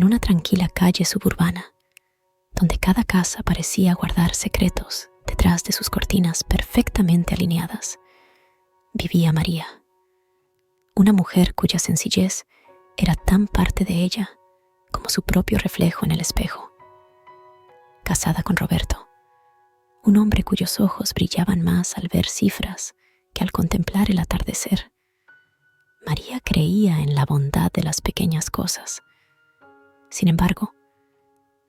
en una tranquila calle suburbana, donde cada casa parecía guardar secretos detrás de sus cortinas perfectamente alineadas, vivía María, una mujer cuya sencillez era tan parte de ella como su propio reflejo en el espejo. Casada con Roberto, un hombre cuyos ojos brillaban más al ver cifras que al contemplar el atardecer, María creía en la bondad de las pequeñas cosas. Sin embargo,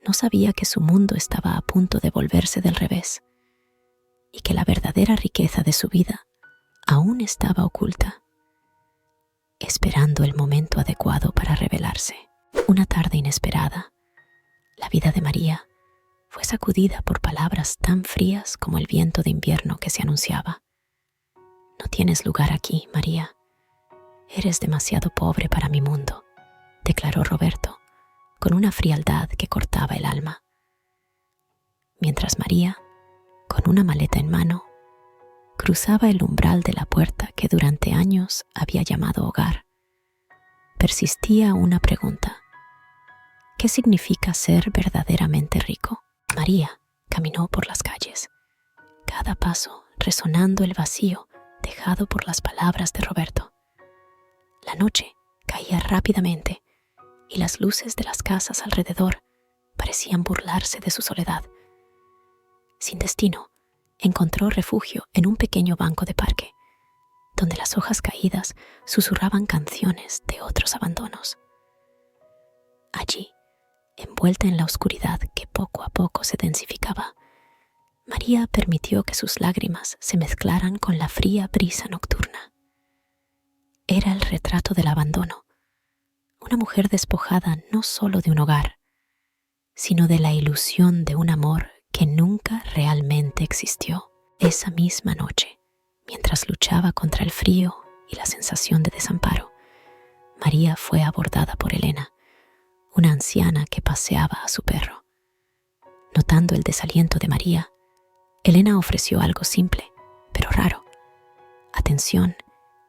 no sabía que su mundo estaba a punto de volverse del revés y que la verdadera riqueza de su vida aún estaba oculta, esperando el momento adecuado para revelarse. Una tarde inesperada, la vida de María fue sacudida por palabras tan frías como el viento de invierno que se anunciaba. No tienes lugar aquí, María. Eres demasiado pobre para mi mundo, declaró Roberto, con una frialdad que cortaba el alma. Mientras María, con una maleta en mano, cruzaba el umbral de la puerta que durante años había llamado hogar, persistía una pregunta. ¿Qué significa ser verdaderamente rico? María caminó por las calles, cada paso resonando el vacío dejado por las palabras de Roberto. La noche caía rápidamente y las luces de las casas alrededor parecían burlarse de su soledad. Sin destino, encontró refugio en un pequeño banco de parque, donde las hojas caídas susurraban canciones de otros abandonos. Allí, envuelta en la oscuridad que poco a poco se densificaba, María permitió que sus lágrimas se mezclaran con la fría brisa nocturna. Era el retrato del abandono, una mujer despojada no solo de un hogar, sino de la ilusión de un amor que nunca realmente existió. Esa misma noche, mientras luchaba contra el frío y la sensación de desamparo, María fue abordada por Elena, una anciana que paseaba a su perro. Notando el desaliento de María, Elena ofreció algo simple, pero raro: atención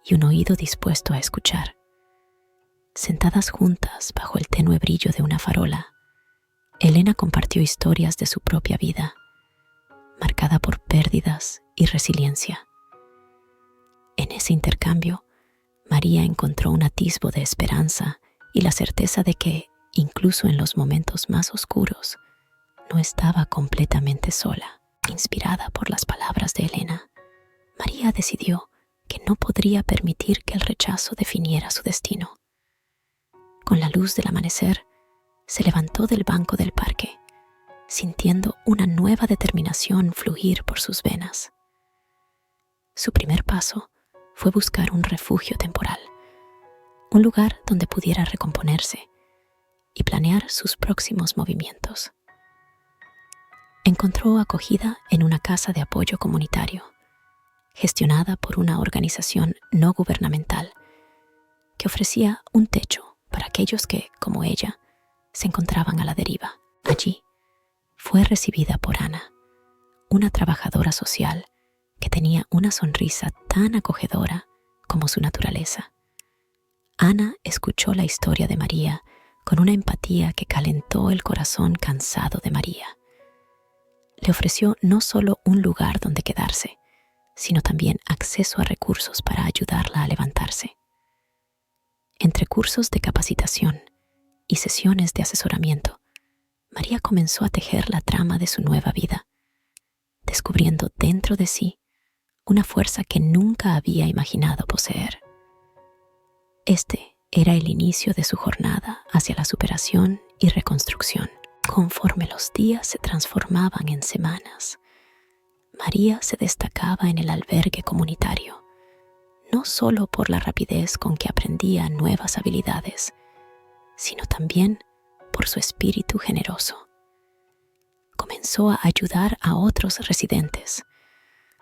y un oído dispuesto a escuchar. Sentadas juntas bajo el tenue brillo de una farola, Elena compartió historias de su propia vida, marcada por pérdidas y resiliencia. En ese intercambio, María encontró un atisbo de esperanza y la certeza de que, incluso en los momentos más oscuros, no estaba completamente sola. Inspirada por las palabras de Elena, María decidió que no podría permitir que el rechazo definiera su destino. Con la luz del amanecer, se levantó del banco del parque, sintiendo una nueva determinación fluir por sus venas. Su primer paso fue buscar un refugio temporal, un lugar donde pudiera recomponerse y planear sus próximos movimientos. Encontró acogida en una casa de apoyo comunitario, gestionada por una organización no gubernamental que ofrecía un techo para aquellos que, como ella, se encontraban a la deriva. Allí fue recibida por Ana, una trabajadora social que tenía una sonrisa tan acogedora como su naturaleza. Ana escuchó la historia de María con una empatía que calentó el corazón cansado de María. Le ofreció no solo un lugar donde quedarse, sino también acceso a recursos para ayudarla a levantarse. Entre cursos de capacitación y sesiones de asesoramiento, María comenzó a tejer la trama de su nueva vida, descubriendo dentro de sí una fuerza que nunca había imaginado poseer. Este era el inicio de su jornada hacia la superación y reconstrucción. Conforme los días se transformaban en semanas, María se destacaba en el albergue comunitario, no solo por la rapidez con que aprendía nuevas habilidades, sino también por su espíritu generoso. Comenzó a ayudar a otros residentes,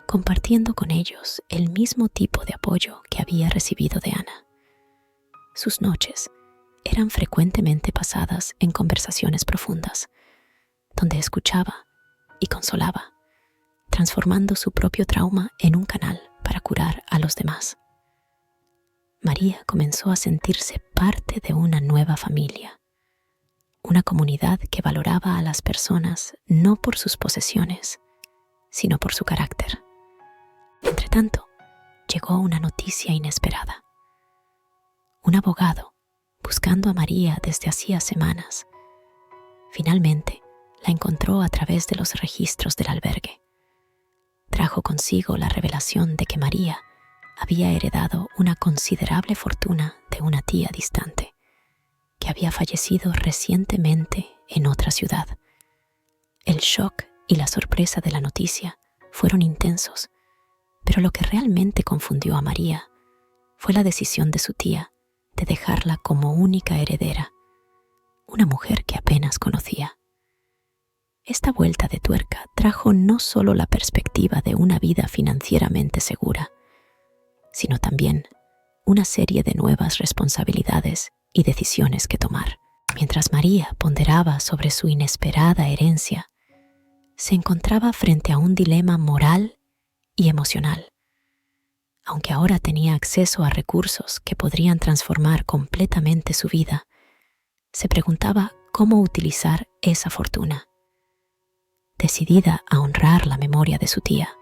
compartiendo con ellos el mismo tipo de apoyo que había recibido de Ana. Sus noches eran frecuentemente pasadas en conversaciones profundas, donde escuchaba y consolaba, transformando su propio trauma en un canal para curar a los demás. María comenzó a sentirse parte de una nueva familia, una comunidad que valoraba a las personas no por sus posesiones, sino por su carácter. Entretanto, llegó una noticia inesperada. Un abogado, buscando a María desde hacía semanas, finalmente la encontró a través de los registros del albergue. Trajo consigo la revelación de que María había heredado una considerable fortuna de una tía distante, que había fallecido recientemente en otra ciudad. El shock y la sorpresa de la noticia fueron intensos, pero lo que realmente confundió a María fue la decisión de su tía de dejarla como única heredera, una mujer que apenas conocía. Esta vuelta de tuerca trajo no solo la perspectiva de una vida financieramente segura, sino también una serie de nuevas responsabilidades y decisiones que tomar. Mientras María ponderaba sobre su inesperada herencia, se encontraba frente a un dilema moral y emocional. Aunque ahora tenía acceso a recursos que podrían transformar completamente su vida, se preguntaba cómo utilizar esa fortuna. Decidida a honrar la memoria de su tía,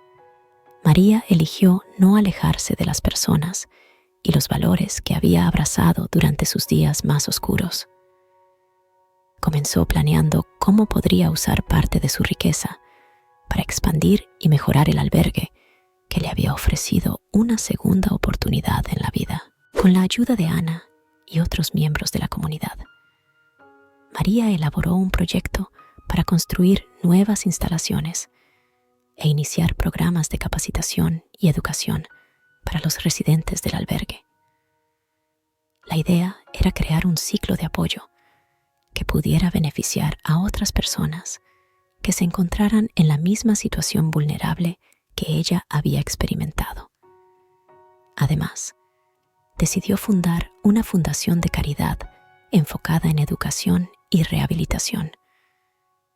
María eligió no alejarse de las personas y los valores que había abrazado durante sus días más oscuros. Comenzó planeando cómo podría usar parte de su riqueza para expandir y mejorar el albergue que le había ofrecido una segunda oportunidad en la vida. Con la ayuda de Ana y otros miembros de la comunidad, María elaboró un proyecto para construir nuevas instalaciones e iniciar programas de capacitación y educación para los residentes del albergue. La idea era crear un ciclo de apoyo que pudiera beneficiar a otras personas que se encontraran en la misma situación vulnerable que ella había experimentado. Además, decidió fundar una fundación de caridad enfocada en educación y rehabilitación,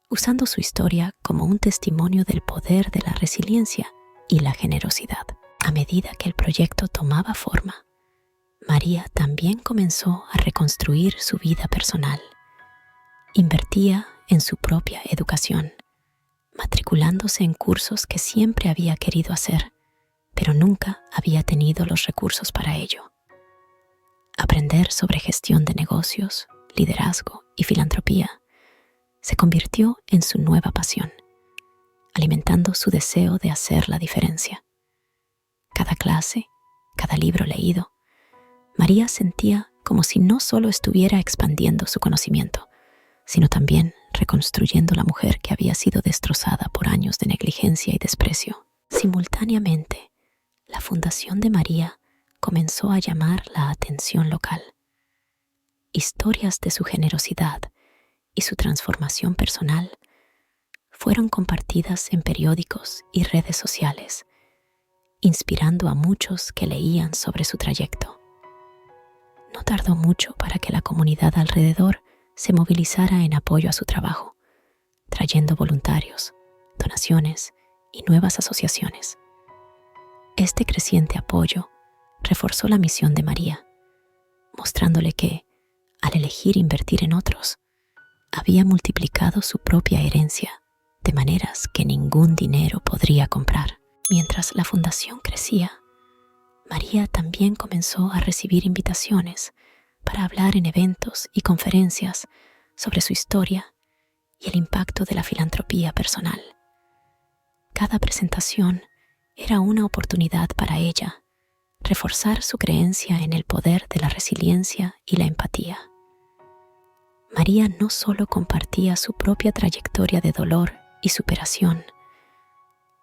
usando su historia como un testimonio del poder de la resiliencia y la generosidad. A medida que el proyecto tomaba forma, María también comenzó a reconstruir su vida personal. Invertía en su propia educación, matriculándose en cursos que siempre había querido hacer, pero nunca había tenido los recursos para ello. Aprender sobre gestión de negocios, liderazgo y filantropía se convirtió en su nueva pasión, alimentando su deseo de hacer la diferencia. Cada clase, cada libro leído, María sentía como si no solo estuviera expandiendo su conocimiento, sino también reconstruyendo la mujer que había sido destrozada por años de negligencia y desprecio. Simultáneamente, la Fundación de María comenzó a llamar la atención local. Historias de su generosidad y su transformación personal fueron compartidas en periódicos y redes sociales, inspirando a muchos que leían sobre su trayecto. No tardó mucho para que la comunidad alrededor se movilizara en apoyo a su trabajo, trayendo voluntarios, donaciones y nuevas asociaciones. Este creciente apoyo reforzó la misión de María, mostrándole que, al elegir invertir en otros, había multiplicado su propia herencia de maneras que ningún dinero podría comprar. Mientras la fundación crecía, María también comenzó a recibir invitaciones para hablar en eventos y conferencias sobre su historia y el impacto de la filantropía personal. Cada presentación era una oportunidad para ella reforzar su creencia en el poder de la resiliencia y la empatía. María no solo compartía su propia trayectoria de dolor y superación,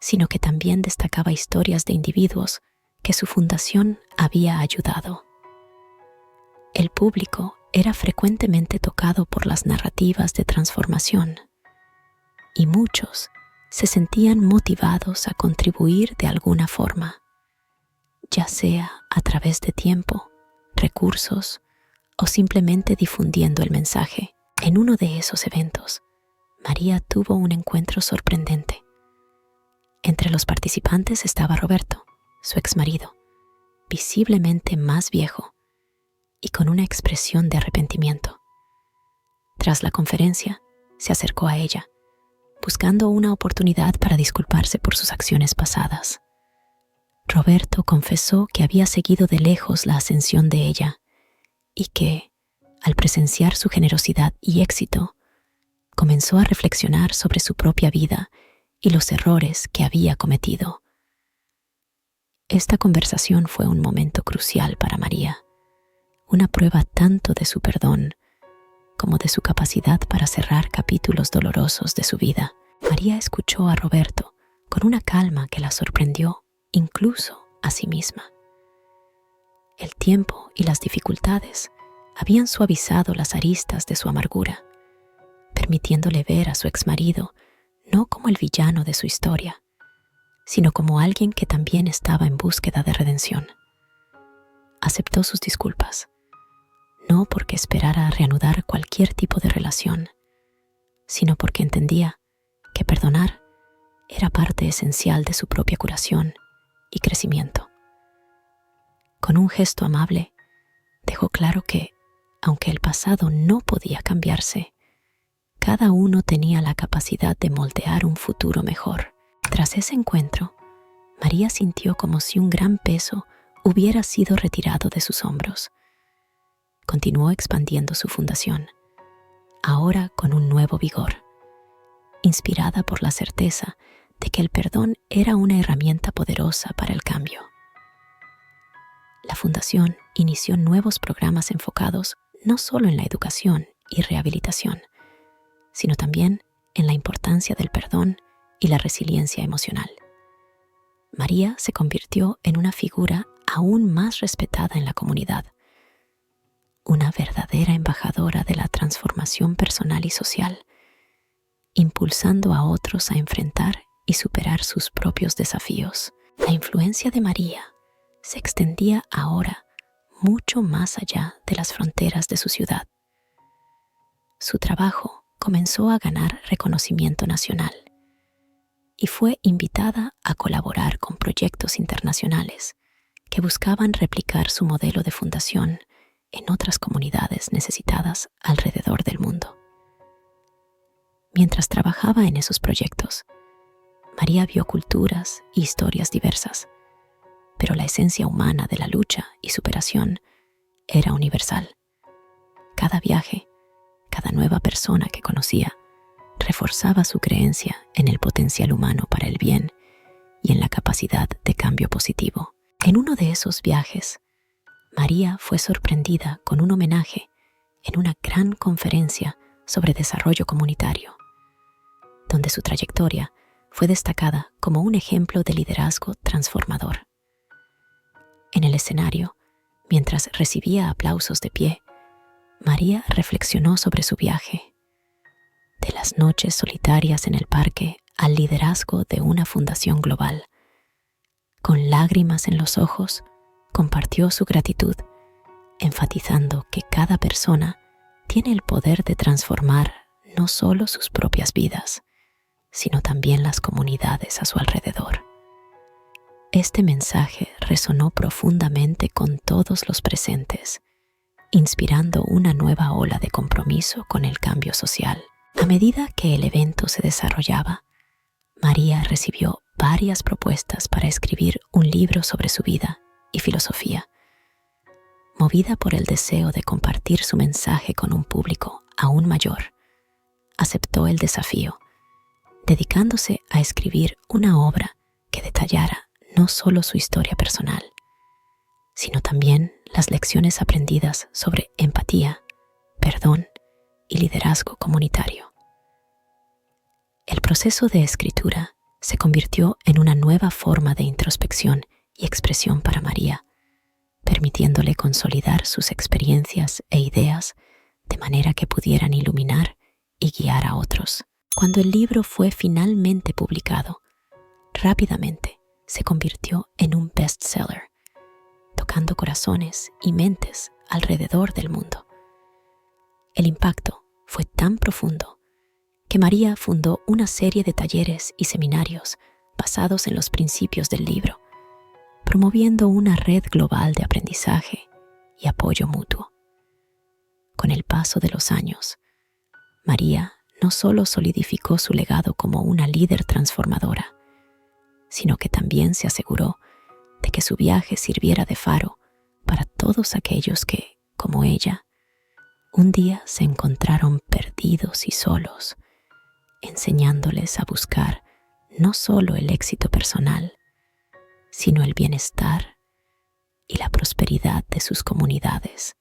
sino que también destacaba historias de individuos que su fundación había ayudado. El público era frecuentemente tocado por las narrativas de transformación, y muchos se sentían motivados a contribuir de alguna forma, ya sea a través de tiempo, recursos o simplemente difundiendo el mensaje. En uno de esos eventos, María tuvo un encuentro sorprendente. Entre los participantes estaba Roberto, su exmarido, visiblemente más viejo y con una expresión de arrepentimiento. Tras la conferencia, se acercó a ella, buscando una oportunidad para disculparse por sus acciones pasadas. Roberto confesó que había seguido de lejos la ascensión de ella y que, al presenciar su generosidad y éxito, comenzó a reflexionar sobre su propia vida y los errores que había cometido. Esta conversación fue un momento crucial para María, una prueba tanto de su perdón como de su capacidad para cerrar capítulos dolorosos de su vida. María escuchó a Roberto con una calma que la sorprendió, incluso a sí misma. El tiempo y las dificultades habían suavizado las aristas de su amargura, permitiéndole ver a su exmarido no como el villano de su historia, sino como alguien que también estaba en búsqueda de redención. Aceptó sus disculpas, no porque esperara reanudar cualquier tipo de relación, sino porque entendía que perdonar era parte esencial de su propia curación y crecimiento. Con un gesto amable, dejó claro que, aunque el pasado no podía cambiarse, cada uno tenía la capacidad de moldear un futuro mejor. Tras ese encuentro, María sintió como si un gran peso hubiera sido retirado de sus hombros. Continuó expandiendo su fundación, ahora con un nuevo vigor, inspirada por la certeza de que el perdón era una herramienta poderosa para el cambio. La fundación inició nuevos programas enfocados no solo en la educación y rehabilitación, sino también en la importancia del perdón y la resiliencia emocional. María se convirtió en una figura aún más respetada en la comunidad, una verdadera embajadora de la transformación personal y social, impulsando a otros a enfrentar y superar sus propios desafíos. La influencia de María se extendía ahora mucho más allá de las fronteras de su ciudad. Su trabajo comenzó a ganar reconocimiento nacional y fue invitada a colaborar con proyectos internacionales que buscaban replicar su modelo de fundación en otras comunidades necesitadas alrededor del mundo. Mientras trabajaba en esos proyectos, María vio culturas y historias diversas, pero la esencia humana de la lucha y superación era universal. Cada viaje, cada nueva persona que conocía, reforzaba su creencia en el potencial humano para el bien y en la capacidad de cambio positivo. En uno de esos viajes, María fue sorprendida con un homenaje en una gran conferencia sobre desarrollo comunitario, donde su trayectoria fue destacada como un ejemplo de liderazgo transformador. En el escenario, mientras recibía aplausos de pie, María reflexionó sobre su viaje, de las noches solitarias en el parque al liderazgo de una fundación global. Con lágrimas en los ojos, compartió su gratitud, enfatizando que cada persona tiene el poder de transformar no solo sus propias vidas, sino también las comunidades a su alrededor. Este mensaje resonó profundamente con todos los presentes, inspirando una nueva ola de compromiso con el cambio social. A medida que el evento se desarrollaba, María recibió varias propuestas para escribir un libro sobre su vida y filosofía. Movida por el deseo de compartir su mensaje con un público aún mayor, aceptó el desafío, dedicándose a escribir una obra que detallara no solo su historia personal, sino también las lecciones aprendidas sobre empatía, perdón y liderazgo comunitario. El proceso de escritura se convirtió en una nueva forma de introspección y expresión para María, permitiéndole consolidar sus experiencias e ideas de manera que pudieran iluminar y guiar a otros. Cuando el libro fue finalmente publicado, rápidamente se convirtió en un bestseller, tocando corazones y mentes alrededor del mundo. El impacto fue tan profundo que María fundó una serie de talleres y seminarios basados en los principios del libro, promoviendo una red global de aprendizaje y apoyo mutuo. Con el paso de los años, María no solo solidificó su legado como una líder transformadora, sino que también se aseguró de que su viaje sirviera de faro para todos aquellos que, como ella, un día se encontraron perdidos y solos, enseñándoles a buscar no solo el éxito personal, sino el bienestar y la prosperidad de sus comunidades.